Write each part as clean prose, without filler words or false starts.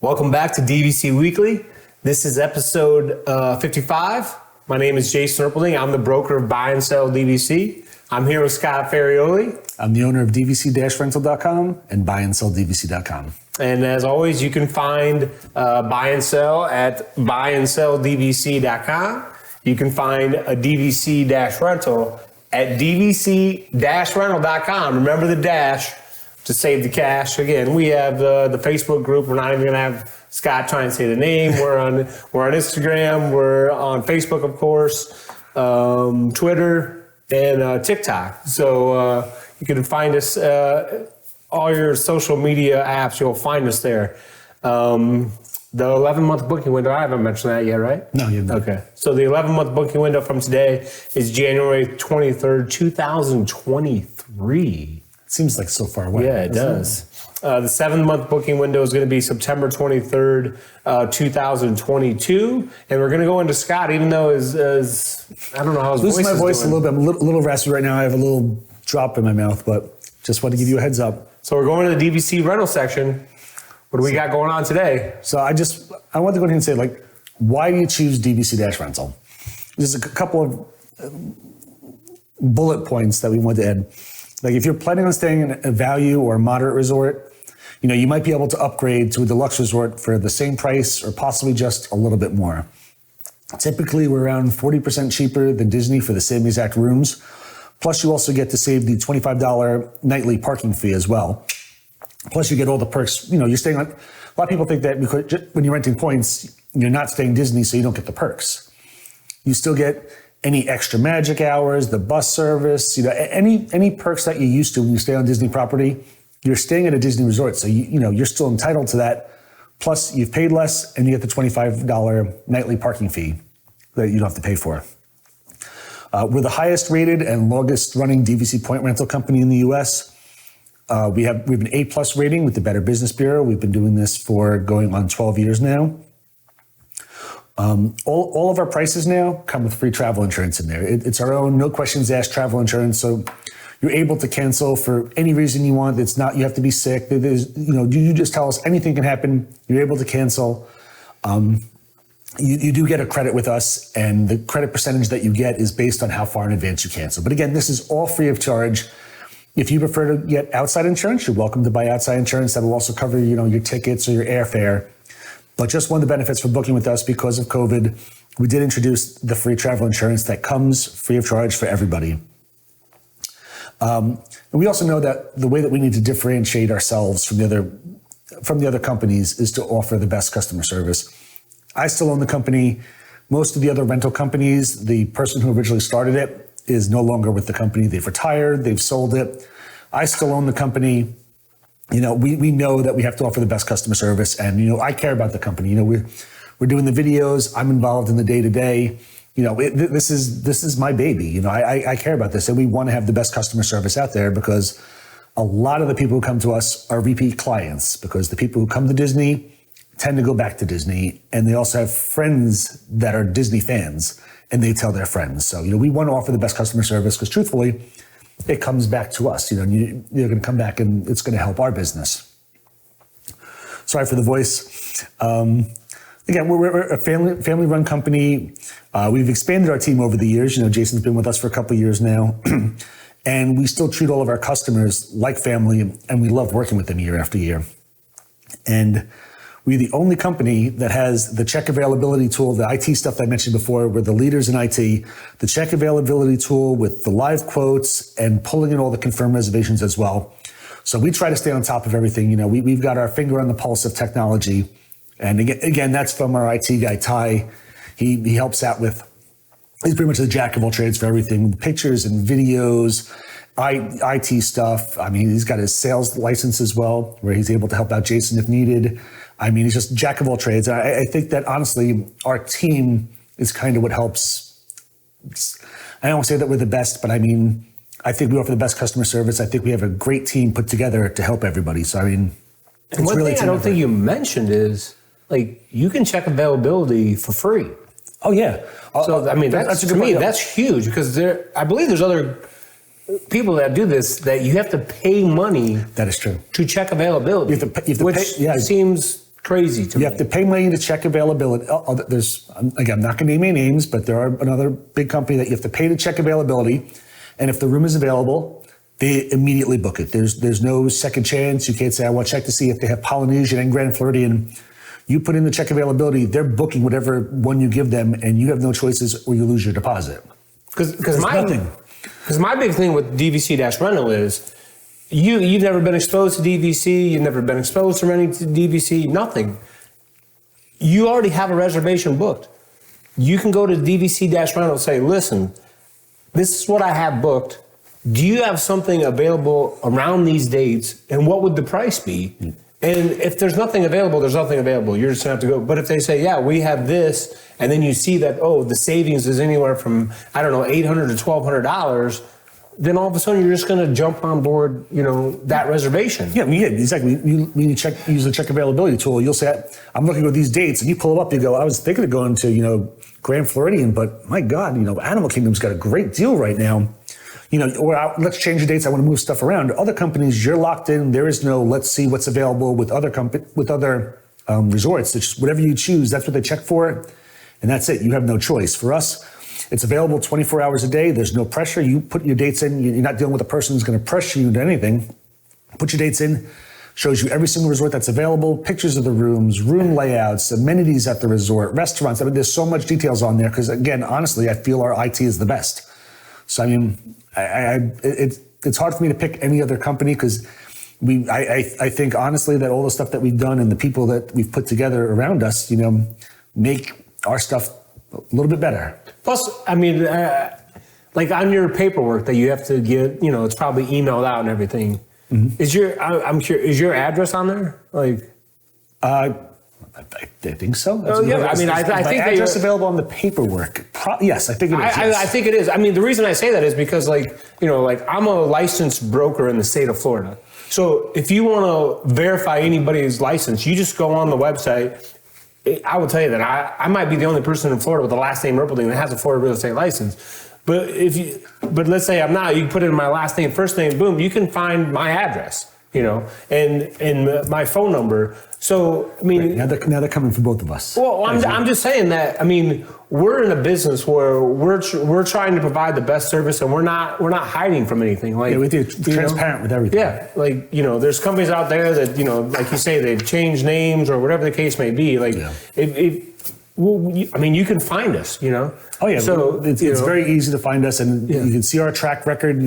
Welcome back to DVC Weekly. This is episode 55. My name is Jason Erpelding. I'm the broker of Buy and Sell DVC. I'm here with Scott Ferrioli. I'm the owner of DVC-Rental.com and BuyandSellDVC.com. And as always, you can find Buy and Sell at BuyandSellDVC.com. You can find a DVC-Rental at DVC-Rental.com. Remember the dash to save the cash. Again, we have the Facebook group. We're not even going to have Scott try and say the name. We're on Instagram. We're on Facebook, of course, Twitter, and TikTok. So you can find us, all your social media apps, you'll find us there. The 11-month booking window, I haven't mentioned that yet, right? No, you haven't. Okay. So the 11-month booking window from today is January 23rd, 2023. Seems like so far away. Yeah, it does. The 7-month booking window is going to be September 23rd, 2022. And we're going to go into Scott, even though his I don't know how his voice is losing my voice doing. a little bit. I'm a little raspy right now. I have a little drop in my mouth, but just want to give you a heads up. So we're going to the DVC rental section. What do we got going on today? So I want to go ahead and say, why do you choose DVC-Rental? There's a couple of bullet points that we want to add. Like if you're planning on staying in a value or a moderate resort, you might be able to upgrade to a deluxe resort for the same price or possibly just a little bit more. Typically, we're around 40% cheaper than Disney for the same exact rooms. Plus, you also get to save the $25 nightly parking fee as well. Plus, you get all the perks. You're staying on. A lot of people think that because when you're renting points, you're not staying Disney, so you don't get the perks. You still get any extra magic hours, the bus service, any perks that you used to when you stay on Disney property. You're staying at a Disney resort, so you're still entitled to that. Plus, you've paid less, and you get the $25 nightly parking fee that you don't have to pay for. We're the highest rated and longest running DVC point rental company in the U.S. We have an A+ rating with the Better Business Bureau. We've been doing this for going on 12 years now. All of our prices now come with free travel insurance in there. It's our own, no questions asked travel insurance. So you're able to cancel for any reason you want. It's not, you have to be sick. You just tell us anything can happen. You're able to cancel. You do get a credit with us, and the credit percentage that you get is based on how far in advance you cancel. But again, this is all free of charge. If you prefer to get outside insurance, you're welcome to buy outside insurance. That will also cover, your tickets or your airfare. But just one of the benefits for booking with us because of COVID, we did introduce the free travel insurance that comes free of charge for everybody. And we also know that the way that we need to differentiate ourselves from the other companies is to offer the best customer service. I still own the company. Most of the other rental companies, the person who originally started it is no longer with the company. They've retired, they've sold it. I still own the company. We know that we have to offer the best customer service, and I care about the company. We're doing the videos. I'm involved in the day-to-day. This is my baby. I care about this, and we want to have the best customer service out there because a lot of the people who come to us are repeat clients because the people who come to Disney tend to go back to Disney, and they also have friends that are Disney fans, and they tell their friends. So we want to offer the best customer service because truthfully, it comes back to us. You're going to come back and it's going to help our business. Sorry for the voice. Again, we're a family-run company. We've expanded our team over the years. Jason's been with us for a couple of years now. And we still treat all of our customers like family, and we love working with them year after year. And we're the only company that has the check availability tool, the IT stuff that I mentioned before. We're the leaders in IT, the check availability tool with the live quotes and pulling in all the confirmed reservations as well. So we try to stay on top of everything. We've got our finger on the pulse of technology. And again, that's from our IT guy, Ty. He helps out with, he's pretty much the jack of all trades for everything, pictures and videos, IT stuff. He's got his sales license as well, where he's able to help out Jason if needed. He's just jack of all trades. I think that honestly, our team is kind of what helps. I don't want to say that we're the best, but I think we offer the best customer service. I think we have a great team put together to help everybody. So and one really thing I don't think you mentioned is you can check availability for free. Oh yeah. So that's to me that's huge because I believe there's other people that do this that you have to pay money. That is true. To check availability. You have to which pay, seems crazy to me. You have to pay money to check availability. There's, again, I'm not going to name any names, but there are another big company that you have to pay to check availability. And if the room is available, they immediately book it. There's no second chance. You can't say, I want to check to see if they have Polynesian and Grand Floridian. You put in the check availability, they're booking whatever one you give them, and you have no choices or you lose your deposit. Because my big thing with DVC-Rental is you've never been exposed to DVC, you've never been exposed to renting to DVC, nothing. You already have a reservation booked. You can go to DVC-Rental and say, listen, this is what I have booked. Do you have something available around these dates? And what would the price be? And if there's nothing available, there's nothing available. You're just gonna have to go. But if they say, yeah, we have this, and then you see that, oh, the savings is anywhere from, I don't know, $800 to $1,200, then all of a sudden you're just gonna jump on board, that reservation. Yeah, exactly. When you use the check availability tool, you'll say, I'm looking at these dates, and you pull them up, you go, I was thinking of going to, Grand Floridian, but my God, Animal Kingdom's got a great deal right now. Or let's change the dates. I want to move stuff around. Other companies, you're locked in. There is no, let's see what's available with other resorts. It's just whatever you choose. That's what they check for. And that's it. You have no choice. For us, it's available 24 hours a day. There's no pressure. You put your dates in. You're not dealing with a person who's going to pressure you into anything. Put your dates in. Shows you every single resort that's available, pictures of the rooms, room layouts, amenities at the resort, restaurants. I mean, there's so much details on there because, again, honestly, I feel our IT is the best. So, I mean, it's hard for me to pick any other company because I think, honestly, that all the stuff that we've done and the people that we've put together around us, make our stuff a little bit better. Plus, I mean, like on your paperwork that you have to get, it's probably emailed out and everything. Mm-hmm. I'm curious, is your address on there? I think so. Oh, yeah. I mean, I think the address available on the paperwork. Yes, I think it is. I think it is. I mean, the reason I say that is because, I'm a licensed broker in the state of Florida. So if you want to verify anybody's license, you just go on the website. I will tell you that I might be the only person in Florida with the last name Rippleton that has a Florida real estate license. But let's say I'm not. You can put in my last name, first name, boom. You can find my address, and my phone number. So I mean, now they're coming for both of us. Well, I'm just saying that. I mean, we're in a business where we're trying to provide the best service, and we're not hiding from anything. Like, we're transparent with everything. Yeah, there's companies out there that like you say, they've changed names or whatever the case may be. Like, you can find us. Oh yeah, so it's very easy to find us, and you can see our track record.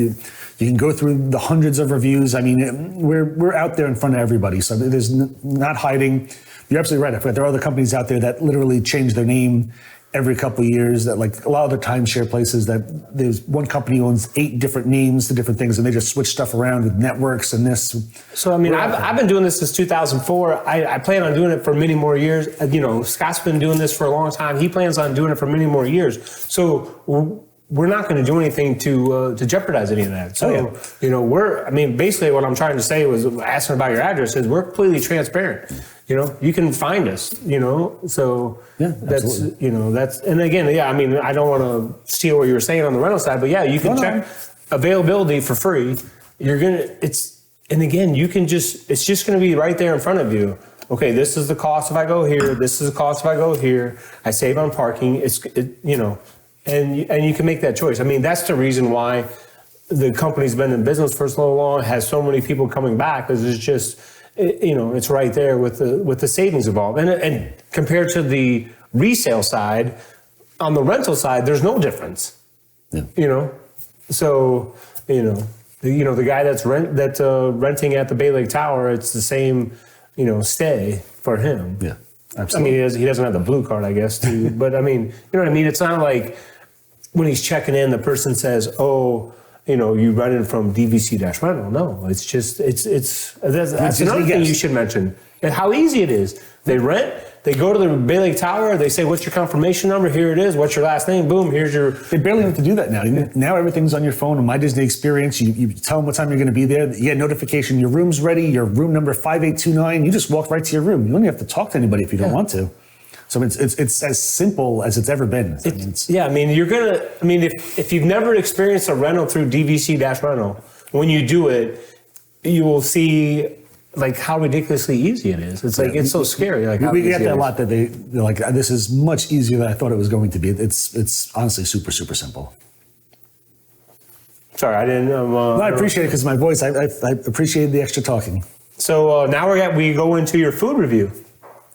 You can go through the hundreds of reviews. I mean, we're out there in front of everybody, so there's not hiding. You're absolutely right. I forgot there are other companies out there that literally change their name every couple of years. That, like a lot of the timeshare places, that there's one company owns 8 different names to different things, and they just switch stuff around with networks and this. So I mean, I've been doing this since 2004. I plan on doing it for many more years. Scott's been doing this for a long time. He plans on doing it for many more years. So we're not going to do anything to jeopardize any of that. So, basically what I'm trying to say was asking about your address is we're completely transparent. You can find us, so that's, that's, and again, I mean, I don't want to steal what you were saying on the rental side, but you can check availability for free. And again, it's just going to be right there in front of you. Okay, this is the cost if I go here. This is the cost if I go here. I save on parking. And you can make that choice. I mean, that's the reason why the company's been in business for so long, has so many people coming back, because it's just, it's right there with the savings involved. And compared to the resale side, on the rental side, there's no difference. Yeah. So, the guy that's renting at the Bay Lake Tower, it's the same, stay for him. Yeah. Absolutely. I mean, he doesn't have the blue card, I guess, too. But I mean, you know what I mean? It's not like when he's checking in, the person says, "Oh, you rented from DVC-Rental." No, it's just that's another thing you should mention. And how easy it is. They rent. They go to the Bay Lake Tower. They say, "What's your confirmation number? Here it is. What's your last name? Boom. Here's your." They barely have to do that now. Now everything's on your phone. On My Disney Experience, you tell them what time you're going to be there. You get a notification. Your room's ready. Your room number 5829. You just walk right to your room. You don't even have to talk to anybody if you don't want to. So it's as simple as it's ever been. If you've never experienced a rental through DVC-Rental, when you do it, you will see like how ridiculously easy it is. It's like, it's so scary. Like we get that a lot that they're like, this is much easier than I thought it was going to be. It's honestly super, super simple. Sorry, I didn't. No, I appreciate it because my voice, I appreciate the extra talking. So now we go into your food review.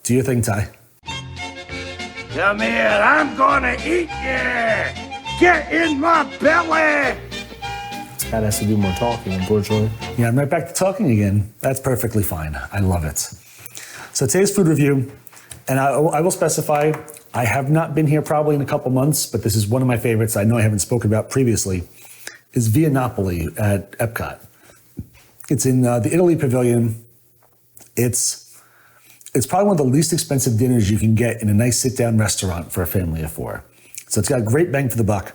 Do your thing, Ty. Come here, I'm gonna eat you! Get in my belly! Scott has to do more talking, unfortunately. Yeah, I'm right back to talking again. That's perfectly fine. I love it. So today's food review, and I will specify, I have not been here probably in a couple months, but this is one of my favorites I know I haven't spoken about previously, is Via Napoli at Epcot. It's in the Italy Pavilion. It's probably one of the least expensive dinners you can get in a nice sit-down restaurant for a family of four. So it's got a great bang for the buck.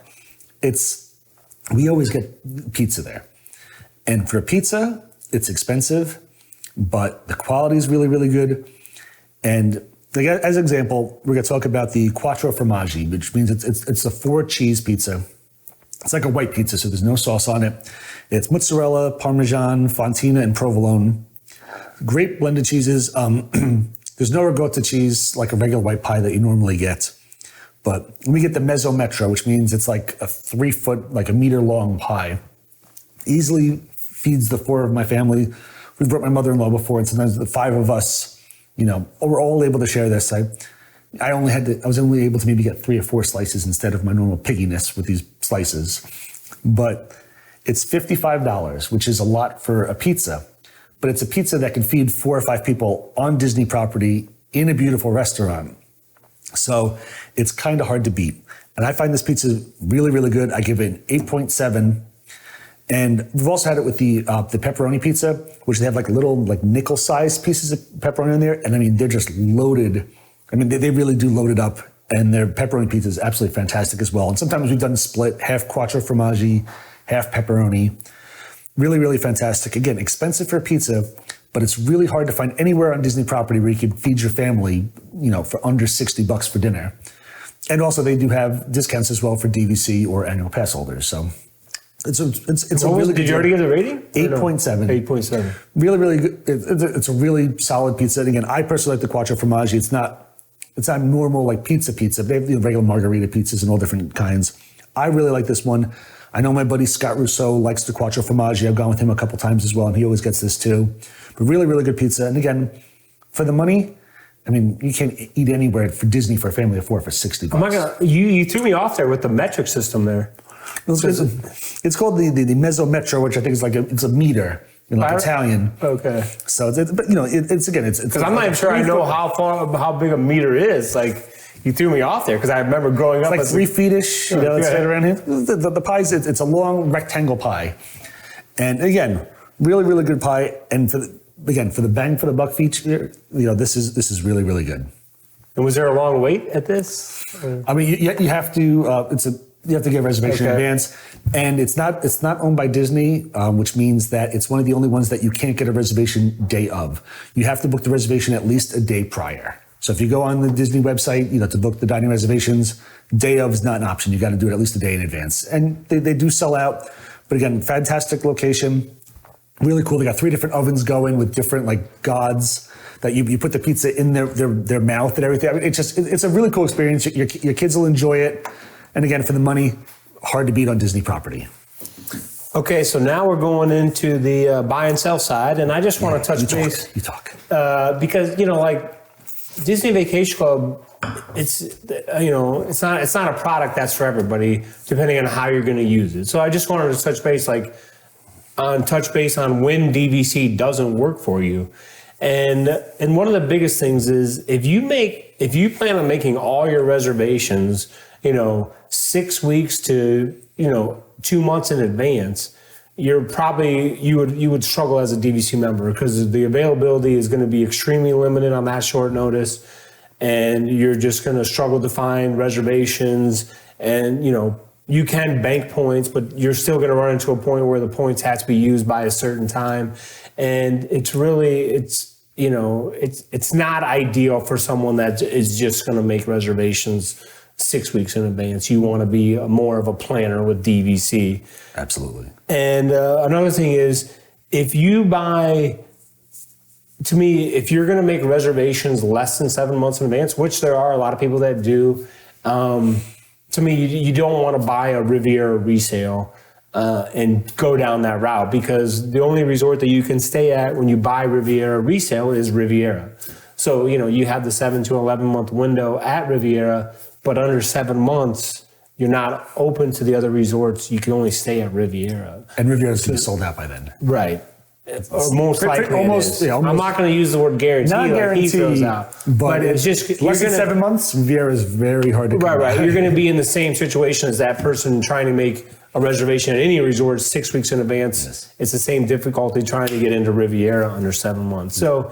We always get pizza there. And for a pizza, it's expensive, but the quality is really, really good. And like, as an example, we're gonna talk about the Quattro Formaggi, which means it's a 4-cheese pizza. It's like a white pizza, so there's no sauce on it. It's mozzarella, Parmesan, Fontina, and provolone. Great blended cheeses. There's no ricotta cheese like a regular white pie that you normally get. But we get the mezzo metro, which means it's like a 3-foot, like a meter long pie. Easily feeds the 4 of my family. We've brought my mother-in-law before, and sometimes the 5 of us, we're all able to share this. I was only able to maybe get 3 or 4 slices instead of my normal pigginess with these slices. But it's $55, which is a lot for a pizza. But it's a pizza that can feed 4 or 5 people on Disney property in a beautiful restaurant. So it's kind of hard to beat. And I find this pizza really, really good. I give it an 8.7. And we've also had it with the pepperoni pizza, which they have like little nickel-sized pieces of pepperoni in there. And I mean, they're just loaded. I mean, they really do load it up. And their pepperoni pizza is absolutely fantastic as well. And sometimes we've done split, half Quattro Formaggi, half pepperoni. Really, really fantastic. Again, expensive for a pizza, but it's really hard to find anywhere on Disney property where you can feed your family, for under $60 for dinner. And also they do have discounts as well for DVC or annual pass holders. So it's a really good. Did you already get a rating? 8.7. 8.7. Really, really good. It's a really solid pizza. And again, I personally like the Quattro Formaggi. It's not normal like pizza. They have regular margarita pizzas and all different kinds. I really like this one. I know my buddy Scott Rousseau likes the Quattro Formaggi. I've gone with him a couple times as well, and he always gets this too. But really, really good pizza. And again, for the money, I mean, you can't eat anywhere for Disney for a family of 4 for $60. Oh my God, you threw me off there with the metric system there. It's called the mezzo metro, which I think is it's a meter in Italian. Okay. So it's because I'm not even sure I know how big a meter is. Like, you threw me off there because I remember growing up. It's like 3 feet-ish, it's right around here. The pie, it's a long rectangle pie. And again, really, really good pie. And for the bang for the buck feature, this is really, really good. And was there a long wait at this? I mean, you have to, you have to get a reservation in advance. And it's not owned by Disney, which means that it's one of the only ones that you can't get a reservation day of. You have to book the reservation at least a day prior. So if you go on the Disney website, to book the dining reservations, day of is not an option. You got to do it at least a day in advance. And they do sell out. But again, fantastic location. Really cool. They got 3 different ovens going with different gods that you put the pizza in their mouth and everything. I mean, it's a really cool experience. Your kids will enjoy it. And again, for the money, hard to beat on Disney property. Okay, so now we're going into the buy and sell side. And I just want to touch base. You talk. Because, Disney Vacation Club, it's not a product that's for everybody, depending on how you're going to use it. So I just wanted to touch base on when DVC doesn't work for you. And one of the biggest things is if you plan on making all your reservations, 6 weeks to 2 months in advance, you would struggle as a DVC member because the availability is going to be extremely limited on that short notice, and you're just going to struggle to find reservations. And you can bank points, but you're still going to run into a point where the points have to be used by a certain time, and it's not ideal for someone that is just going to make reservations 6 weeks in advance. You want to be more of a planner with DVC. Absolutely. And another thing is, if you buy to me, if you're going to make reservations less than 7 months in advance, which there are a lot of people that do, to me, you don't want to buy a Riviera resale and go down that route, because the only resort that you can stay at when you buy Riviera resale is Riviera. So, you have the 7 to 11 month window at Riviera, but under 7 months, you're not open to the other resorts. You can only stay at Riviera. And Riviera's going to be sold out by then. Right. Or most likely almost, it is. I'm not going to use the word guarantee. Not like he throws guarantee, out. but it's just less than 7 months. Riviera is very hard to come Right. by. You're going to be in the same situation as that person trying to make a reservation at any resort 6 weeks in advance. Yes. It's the same difficulty trying to get into Riviera under 7 months. So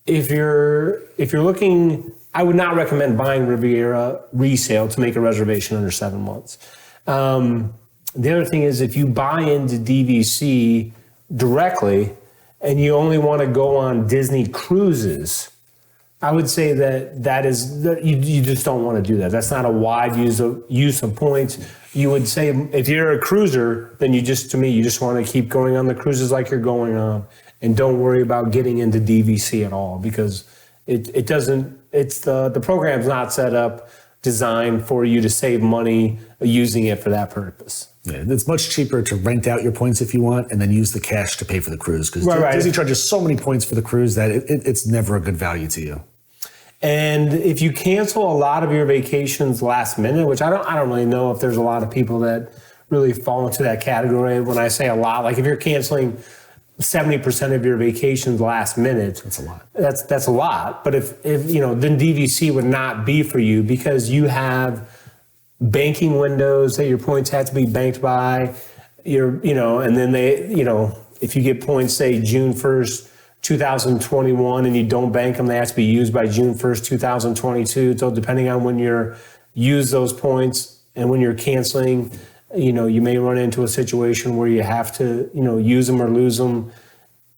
if you're looking, I would not recommend buying Riviera resale to make a reservation under 7 months. The other thing is, if you buy into DVC directly and you only want to go on Disney cruises, I would say that you just don't want to do that. That's not a wide use of points. You would say if you're a cruiser, then you just want to keep going on the cruises like you're going on, and don't worry about getting into DVC at all, because it doesn't. It's the program's not set up, designed for you to save money using it for that purpose. Yeah, it's much cheaper to rent out your points if you want, and then use the cash to pay for the cruise, because Disney charges so many points for the cruise that it's never a good value to you. And if you cancel a lot of your vacations last minute, which I don't really know if there's a lot of people that really fall into that category. When I say a lot, like if you're canceling 70% of your vacations last minute, that's a lot. That's a lot. But if then DVC would not be for you, because you have banking windows that your points have to be banked by. And then if you get points, say June 1st, 2021, and you don't bank them, they have to be used by June 1st, 2022. So depending on when you use those points and when you're canceling, you may run into a situation where you have to, use them or lose them.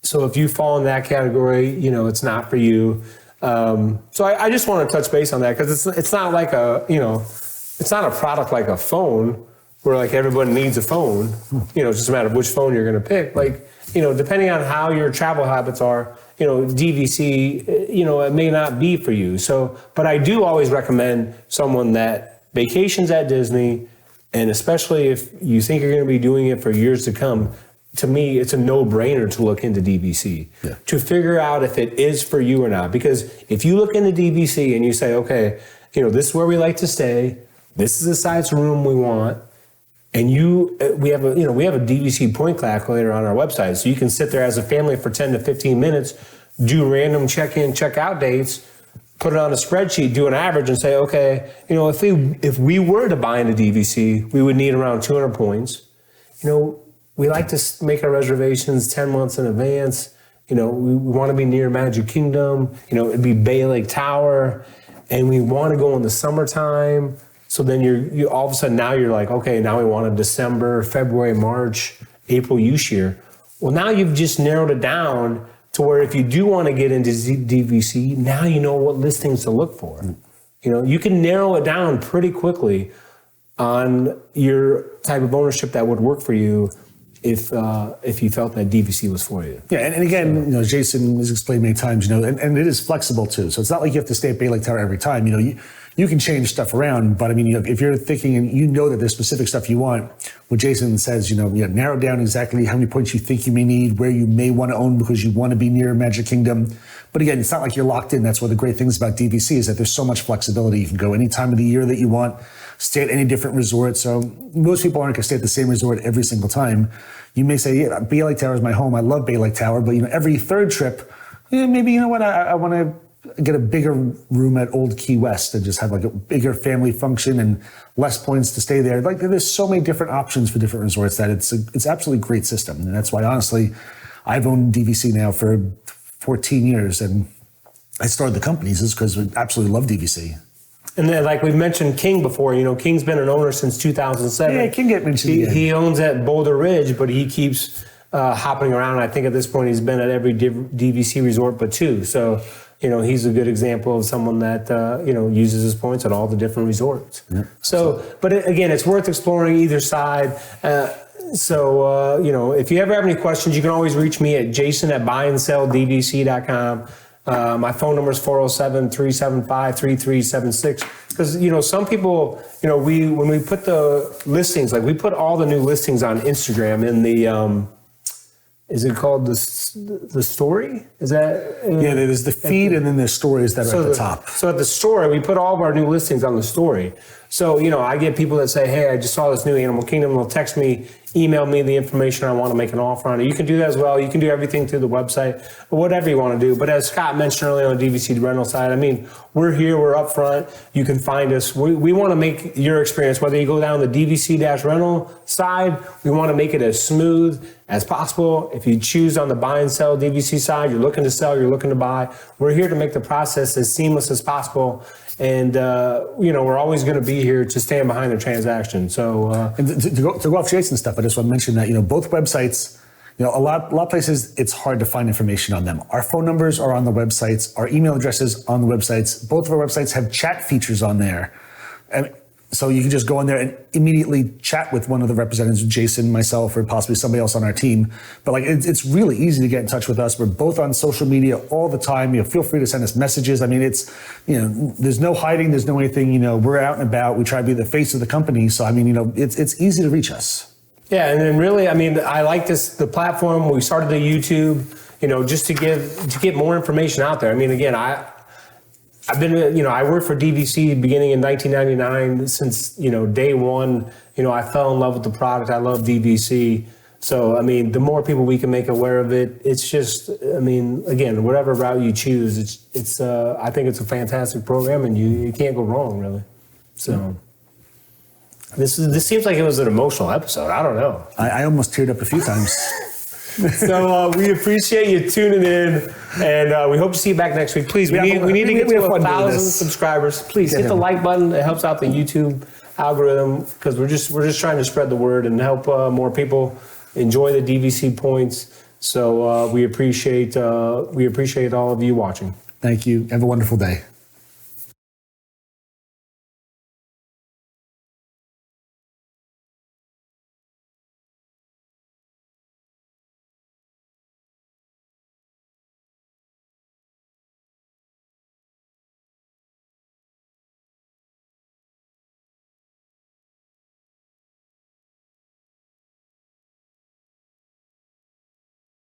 So if you fall in that category, it's not for you. So I just want to touch base on that, because it's not like it's not a product like a phone where like everybody needs a phone. It's just a matter of which phone you're going to pick. Like, depending on how your travel habits are, DVC, it may not be for you. So, but I do always recommend someone that vacations at Disney, and especially if you think you're going to be doing it for years to come, to me, it's a no-brainer to look into DVC, to figure out if it is for you or not. Because if you look into DVC and you say, okay, this is where we like to stay, this is the size room we want, and we have a DVC point calculator on our website, so you can sit there as a family for 10 to 15 minutes, do random check-in, check-out dates, put it on a spreadsheet, do an average, and say, okay, if we were to buy into DVC, we would need around 200 points. We like to make our reservations 10 months in advance. We want to be near Magic Kingdom. It'd be Bay Lake Tower, and we want to go in the summertime. So then you all of a sudden now you're like, okay, now we want a December, February, March, April use year. Well, now you've just narrowed it down to where if you do want to get into DVC, now you know what listings to look for. You can narrow it down pretty quickly on your type of ownership that would work for you if you felt that DVC was for you. Yeah, and again, Jason has explained many times, and it is flexible too. So it's not like you have to stay at Bay Lake Tower every time. You can change stuff around, but I mean, if you're thinking and that there's specific stuff you want, what Jason says, narrow down exactly how many points you think you may need, where you may want to own because you want to be near Magic Kingdom. But again, it's not like you're locked in. That's one of the great things about DVC is that there's so much flexibility. You can go any time of the year that you want, stay at any different resort. So most people aren't going to stay at the same resort every single time. You may say, yeah, Bay Lake Tower is my home. I love Bay Lake Tower, but every third trip, maybe I want to get a bigger room at Old Key West and just have like a bigger family function and less points to stay there. Like there's so many different options for different resorts that it's absolutely a great system. And that's why, honestly, I've owned DVC now for 14 years, and I started the companies is because we absolutely love DVC. And then, like we've mentioned King before, King's been an owner since 2007. Yeah, King get mentioned again. He owns at Boulder Ridge, but he keeps hopping around. I think at this point he's been at every DVC resort but two. So, he's a good example of someone that, uses his points at all the different resorts. Yep. So, but again, it's worth exploring either side. So, if you ever have any questions, you can always reach me at jason@buyandselldvc.com. My phone number is 407-375-3376. Because, some people, when we put the listings, like we put all the new listings on Instagram in the, is it called the story? Is that? Yeah, there's the feed and then there's stories that are at the top. So at the story, we put all of our new listings on the story. So, I get people that say, hey, I just saw this new Animal Kingdom. They'll text me, email me the information I want to make an offer on it. You can do that as well. You can do everything through the website or whatever you want to do. But as Scott mentioned earlier on the DVC rental side, we're here, we're up front. You can find us. We want to make your experience, whether you go down the DVC-rental side, we want to make it as smooth as possible. If you choose on the buy and sell DVC side, you're looking to sell, you're looking to buy, we're here to make the process as seamless as possible. And, we're always going to be here to stand behind the transaction. So, and to go off Jason's stuff, I just want to mention that, both websites, a lot of places, it's hard to find information on them. Our phone numbers are on the websites, our email addresses on the websites. Both of our websites have chat features on there. And so you can just go in there and immediately chat with one of the representatives, Jason, myself, or possibly somebody else on our team. But it's really easy to get in touch with us. We're both on social media all the time. Feel free to send us messages. It's, there's no hiding. There's no anything, we're out and about. We try to be the face of the company. So, it's easy to reach us. Yeah. And then really, I like the platform. We started the YouTube, just to get more information out there. Again, I've been, I worked for DVC beginning in 1999. Since, day one, I fell in love with the product. I love DVC. So, the more people we can make aware of it, it's just, again, whatever route you choose, it's I think it's a fantastic program and you can't go wrong, really. So this seems like it was an emotional episode. I don't know. I almost teared up a few times. So we appreciate you tuning in, and we hope to see you back next week. Please, we need to get to 1,000 subscribers. Please hit the like button. It helps out the YouTube algorithm because we're just trying to spread the word and help more people enjoy the DVC points. So we appreciate all of you watching. Thank you. Have a wonderful day.